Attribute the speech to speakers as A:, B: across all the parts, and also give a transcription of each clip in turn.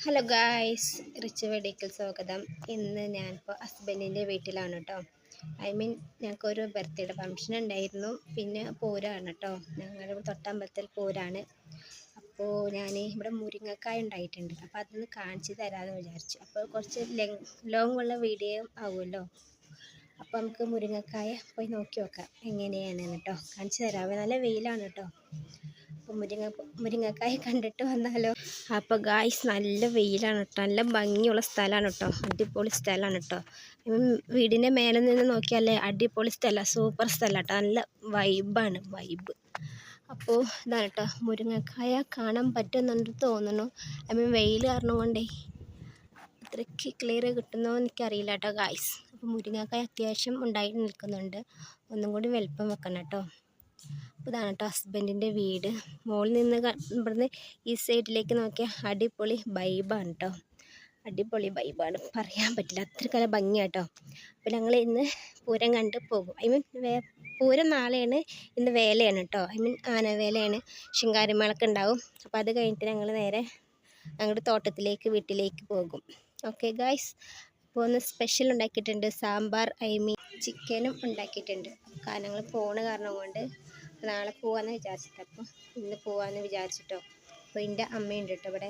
A: Hello guys, rich വെഡിക്കൽ സ്വാഗതം. ഇന്ന് ഞാനിപ്പോൾ ഹസ്ബൻഡിൻ്റെ വീട്ടിലാണ് കേട്ടോ. ഞങ്ങൾക്കൊരു ബർത്ത്ഡേ ഫംഗ്ഷൻ ഉണ്ടായിരുന്നു. പിന്നെ പൂരമാണ് കേട്ടോ. ഞങ്ങളുടെ തൊട്ടമ്പലത്തിൽ പൂരമാണ്. അപ്പോൾ ഞാൻ ഇവിടെ മുരിങ്ങക്കായ ഉണ്ടായിട്ടുണ്ട്. അപ്പോൾ അതൊന്ന് കാണിച്ച് തരാമെന്ന് വിചാരിച്ചു. അപ്പോൾ കുറച്ച് ലോങ് ഉള്ള വീഡിയോ ആവുമല്ലോ. അപ്പോൾ നമുക്ക് മുരിങ്ങക്കായ പോയി നോക്കി നോക്കാം എങ്ങനെയാണ് കേട്ടോ. കാണിച്ച് തരാമേ. നല്ല വെയിലാണ് കേട്ടോ. അപ്പോൾ മുരിങ്ങക്കായ കണ്ടിട്ട് വന്നാലോ. അപ്പോൾ ഗായ്സ് നല്ല വെയിലാണ് കേട്ടോ. നല്ല ഭംഗിയുള്ള സ്ഥലമാണ് കേട്ടോ. അടിപൊളി സ്ഥലമാണ് കേട്ടോ. വീടിൻ്റെ മേലെ നിന്ന് നോക്കിയാലേ അടിപൊളി സ്ഥലം, സൂപ്പർ സ്ഥലം കേട്ടോ. നല്ല വൈബാണ്, വൈബ്. അപ്പോൾ ഇതാണ് കേട്ടോ മുരിങ്ങക്കായ. കാണാൻ പറ്റുന്നുണ്ട് തോന്നുന്നു. വെയിൽ കാരണം കൊണ്ടേ അത്രയ്ക്ക് ക്ലിയർ കിട്ടുന്നോ എനിക്കറിയില്ല കേട്ടോ ഗായ്സ്. അപ്പോൾ മുരിങ്ങക്കായ അത്യാവശ്യം ഉണ്ടായി നിൽക്കുന്നുണ്ട്. ഒന്നും കൂടി വലുപ്പം വെക്കണം കേട്ടോ. അപ്പോൾ ഇതാണ് കേട്ടോ ഹസ്ബൻഡിൻ്റെ വീട്. മുകളിൽ നിന്ന് ഇവിടുന്ന് ഈ സൈഡിലേക്ക് നോക്കിയാൽ അടിപൊളി വൈബാണ് കേട്ടോ. അടിപൊളി വൈബാണ്, പറയാൻ പറ്റില്ല, അത്രക്കല ഭംഗിയാണ് കേട്ടോ. അപ്പോൾ ഞങ്ങൾ ഇന്ന് പൂരം കണ്ട് പോകും. പൂരം നാളെയാണ്, ഇന്ന് വേലയാണ് കേട്ടോ. ആനവേലയാണ്, ശിങ്കാരിമേളൊക്കെ ഉണ്ടാവും. അപ്പോൾ അത് കഴിഞ്ഞിട്ട് ഞങ്ങൾ നേരെ ഞങ്ങളുടെ തോട്ടത്തിലേക്ക് വീട്ടിലേക്ക് പോകും. Okay guys. അപ്പോൾ ഒന്ന് സ്പെഷ്യൽ ഉണ്ടാക്കിയിട്ടുണ്ട്. സാമ്പാർ ചിക്കനും ഉണ്ടാക്കിയിട്ടുണ്ട്. കാരണം ഞങ്ങൾ പോണ കാരണം കൊണ്ട് നാളെ പോകാമെന്ന് വിചാരിച്ചിട്ട്, അപ്പോൾ ഇന്ന് പോകാമെന്ന് വിചാരിച്ചിട്ടോ. അപ്പോൾ എൻ്റെ അമ്മയുണ്ട് കേട്ടോ ഇവിടെ.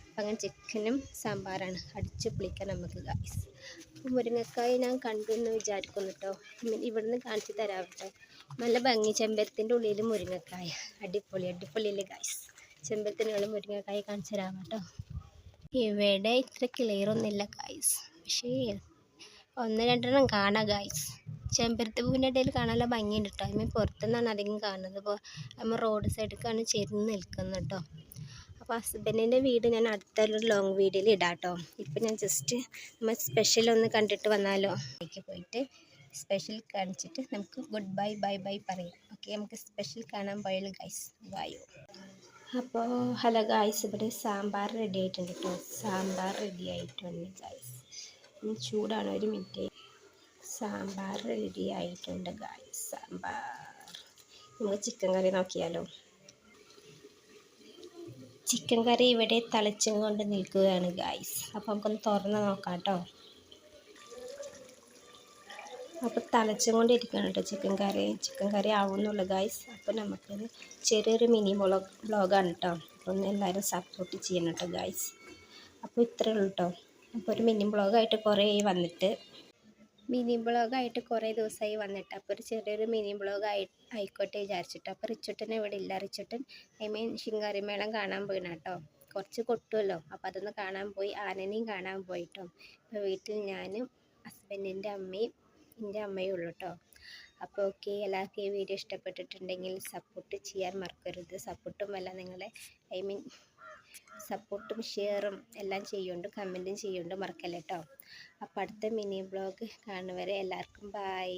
A: അപ്പം അങ്ങനെ ചിക്കനും സാമ്പാറാണ്. അടിച്ച് പൊളിക്കാൻ നമുക്ക് ഗായ്സ്. അപ്പോൾ മുരിങ്ങക്കായ ഞാൻ കണ്ടു എന്ന് വിചാരിക്കുന്നു കേട്ടോ. ഇവിടുന്ന് കാണിച്ച് തരാം കേട്ടോ. നല്ല ഭംഗി, ചെമ്പരത്തിൻ്റെ ഉള്ളിൽ മുരിങ്ങക്കായ. അടിപൊളിയല്ലേ ഗായ്സ്. ചെമ്പരത്തിൻ്റെ ഉള്ളിൽ മുരിങ്ങക്കായ കാണിച്ച് തരാം കേട്ടോ. ഇവിടെ ഇത്ര ക്ലിയറൊന്നുമില്ല ഗായ്സ്, പക്ഷേ ഒന്ന് രണ്ടെണ്ണം കാണാം ഗായ്സ്. ചെമ്പരത്തി പൂവിൻ്റെ ഇടയിൽ കാണാനുള്ള ഭംഗിയുണ്ട് കേട്ടോ. പുറത്തുനിന്നാണ് അധികം കാണുന്നത്. അപ്പോൾ നമ്മൾ റോഡ് സൈഡിലേക്കാണ് ചേർന്ന് നിൽക്കുന്നത് കേട്ടോ. അപ്പോൾ ഹസ്ബൻഡിൻ്റെ വീട് ഞാൻ അടുത്തൊരു ലോങ് വീഡിയോയിൽ ഇടാം കേട്ടോ. ഇപ്പം ഞാൻ ജസ്റ്റ് നമ്മൾ സ്പെഷ്യൽ ഒന്ന് കണ്ടിട്ട് വന്നാലോ. അതിലേക്ക് പോയിട്ട് സ്പെഷ്യൽ കാണിച്ചിട്ട് നമുക്ക് ഗുഡ് ബൈ പറയാം. ഓക്കെ, നമുക്ക് സ്പെഷ്യൽ കാണാൻ പോയാലും ഗായ്സ്. വായോ. അപ്പോൾ ഹലോ ഗായ്സ്, ഇവിടെ സാമ്പാർ റെഡി ആയിട്ടുണ്ട് കേട്ടോ. സാമ്പാർ റെഡി ആയിട്ടുണ്ട് ഗായ്സ്. ചൂടാണ്, ഒരു മിനിറ്റ്. സാമ്പാർ റെഡി ആയിട്ടുണ്ട് ഗായ്സ്. സാമ്പാർ. നമുക്ക് ചിക്കൻ കറി നോക്കിയാലോ. ചിക്കൻ കറി ഇവിടെ തിളച്ചും കൊണ്ട് നിൽക്കുകയാണ് ഗായ്സ്. അപ്പോൾ നമുക്കൊന്ന് തുറന്ന് നോക്കാം കേട്ടോ. അപ്പോൾ തിളച്ചും കൊണ്ടിരിക്കുകയാണ് കേട്ടോ ചിക്കൻ കറി ആവുന്നുള്ളൂ ഗായ്സ്. അപ്പോൾ നമുക്കത് ചെറിയൊരു മിനി വ്ളോഗാണ് കേട്ടോ. അപ്പോൾ ഒന്ന് എല്ലാവരും സപ്പോർട്ട് ചെയ്യണം കേട്ടോ ഗായ്സ്. അപ്പോൾ ഇത്രയേ ഉള്ളൂ കേട്ടോ. അപ്പോൾ ഒരു മിനി വ്ളോഗായിട്ട് കുറേ ദിവസമായി വന്നിട്ട് അപ്പോൾ ഒരു ചെറിയൊരു മിനി വ്ളോഗ് ആയിക്കോട്ടെ വിചാരിച്ചിട്ടോ. അപ്പോൾ റിച്ചുട്ടൻ ഇവിടെ ഇല്ല. റിച്ചുട്ടൻ ശിങ്കാരിമേളം കാണാൻ പോയിന കേട്ടോ. കുറച്ച് കൊട്ടുമല്ലോ, അപ്പോൾ അതൊന്ന് കാണാൻ പോയി. ആനനെയും കാണാൻ പോയിട്ടോ. ഇപ്പോൾ വീട്ടിൽ ഞാനും ഹസ്ബൻഡിൻ്റെ അമ്മയും എൻ്റെ അമ്മയും ഉള്ളൂ കേട്ടോ. അപ്പോൾ ഓക്കെ, എല്ലാവർക്കും ഈ വീഡിയോ ഇഷ്ടപ്പെട്ടിട്ടുണ്ടെങ്കിൽ സപ്പോർട്ട് ചെയ്യാൻ മറക്കരുത്. സപ്പോർട്ടും അല്ല നിങ്ങളെ സപ്പോർട്ടും ഷെയറും എല്ലാം ചെയ്യുന്നുണ്ട്, കമൻറ്റും ചെയ്യുന്നുണ്ട്, മറക്കല്ലേ കേട്ടോ. അപ്പോൾ അടുത്ത മിനി വ്ളോഗ് കാണുന്നവരെ എല്ലാവർക്കും ബൈ.